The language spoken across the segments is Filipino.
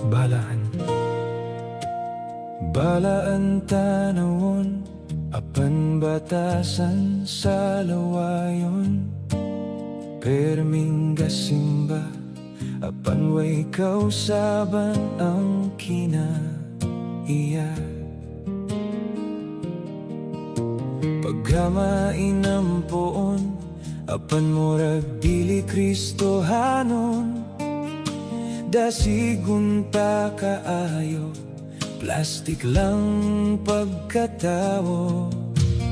Balaan Balaan tanawon, apan batasan sa lawayon. Perming gasimba, apan way kausaban ang kinaiya. Pagkamain ang poon, apan murag dili Kristohanon. Dasigun pa kaayo, plastik lang pagkatawo.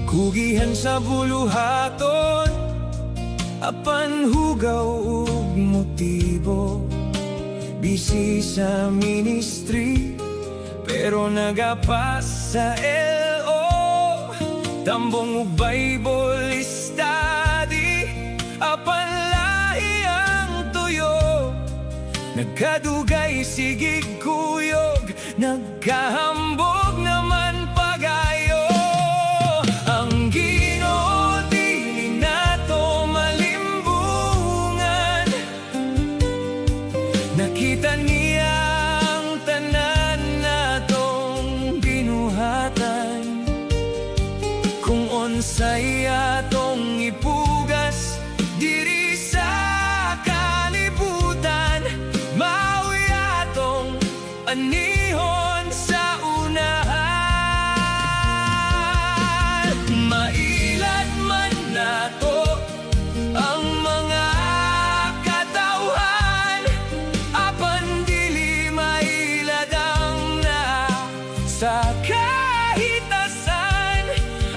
Kugihan sa buluhaton, apan hugaw ug motibo. Busy sa ministry, pero nagapas sa LO. Tambong ug Bible study, apan lahi ang tuyo. Nagkadugay sigig kuyog, nagkahambog naman pagayo. Ang Ginoo dili nato malimbungan, nakita niya ang tanan natong binuhatan. Kung unsay atong ipugas diri sa kalibutan, mao'y atong anihon sa unahan. Mailad man nato ang mga katawhan, apan dili mailad ang sa kahitasan.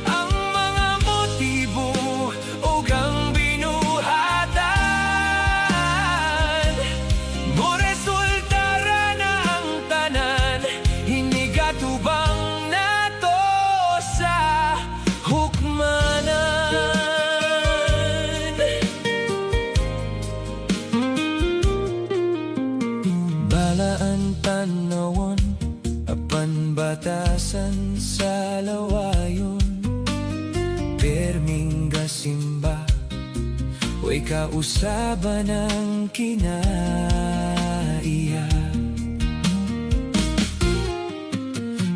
Ang mga motibo ug ang binuhatan, mo resultara na ang tanan, hinigatubang nato sa hukmanan. Balaan tanawon, apan batasan sa lawayon. Perming gasimba, way kausaban ang kinaiya.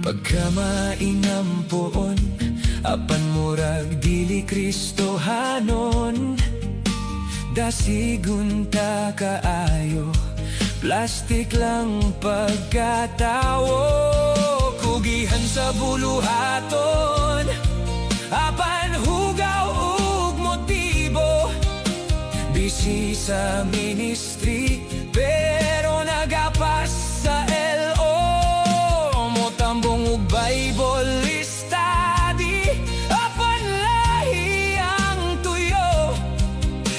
Pagkamain ang poon, apan murag dili Kristohanon. Dasigun ta kaayo, plastik lang pagkatawo. Kugihan sa buluhaton, apan hugaw ug motibo. Busy sa ministry, pero nagapas sa LO. Motambong ug Bible study, apan lahi ang tuyo.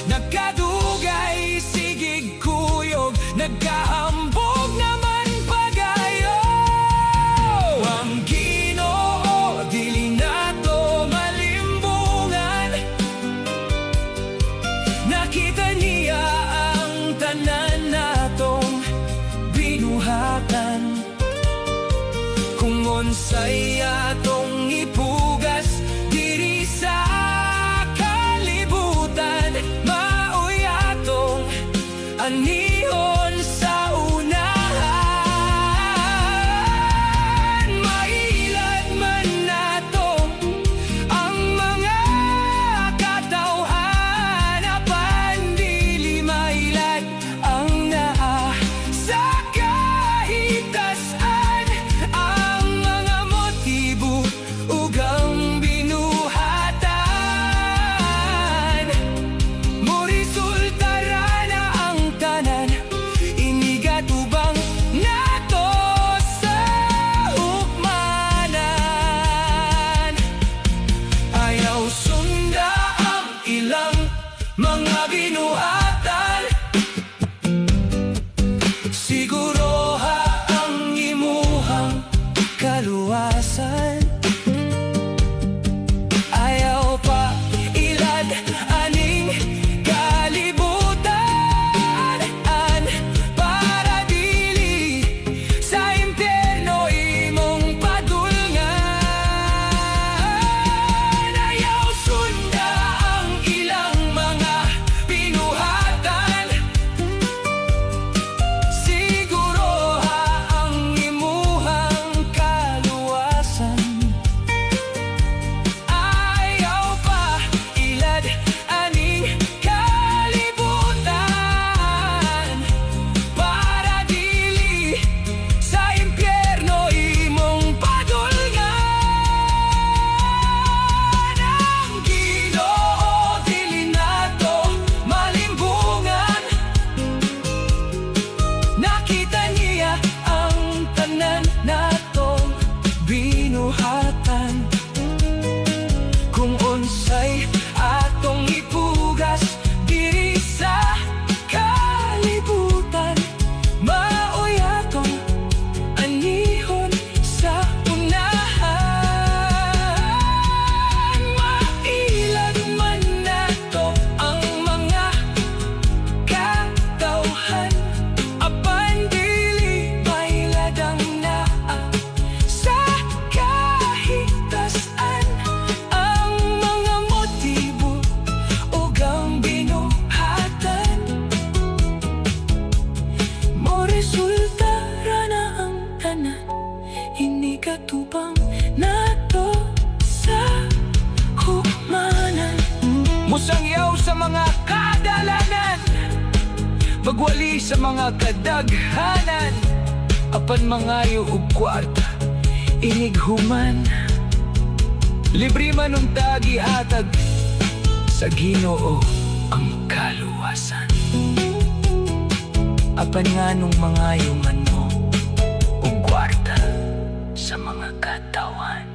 Nagkadugay sigig kuyog, nagkahambog naman pagayo. Ang Ginoo dili nato malimbungan, nakita niya ang tanan natong binuhatan. Kung unsay atong ipugas diri sa kalibutan, mao'y atong anihon sa unahan. Mailad man nato ang mga katawhan, apan dili mailad ang naa sa kahitasan. Ang mga motibo ug katubang nato sa hukmanan. Musangyaw sa mga kadalanan, magwali sa mga kadaghanan, apan mangayo og kwarta inig human. Libre man untag ihatag sa Ginoo ang kaluwasan, apan nganong mangayo man mo og kwarta sa mga katawan.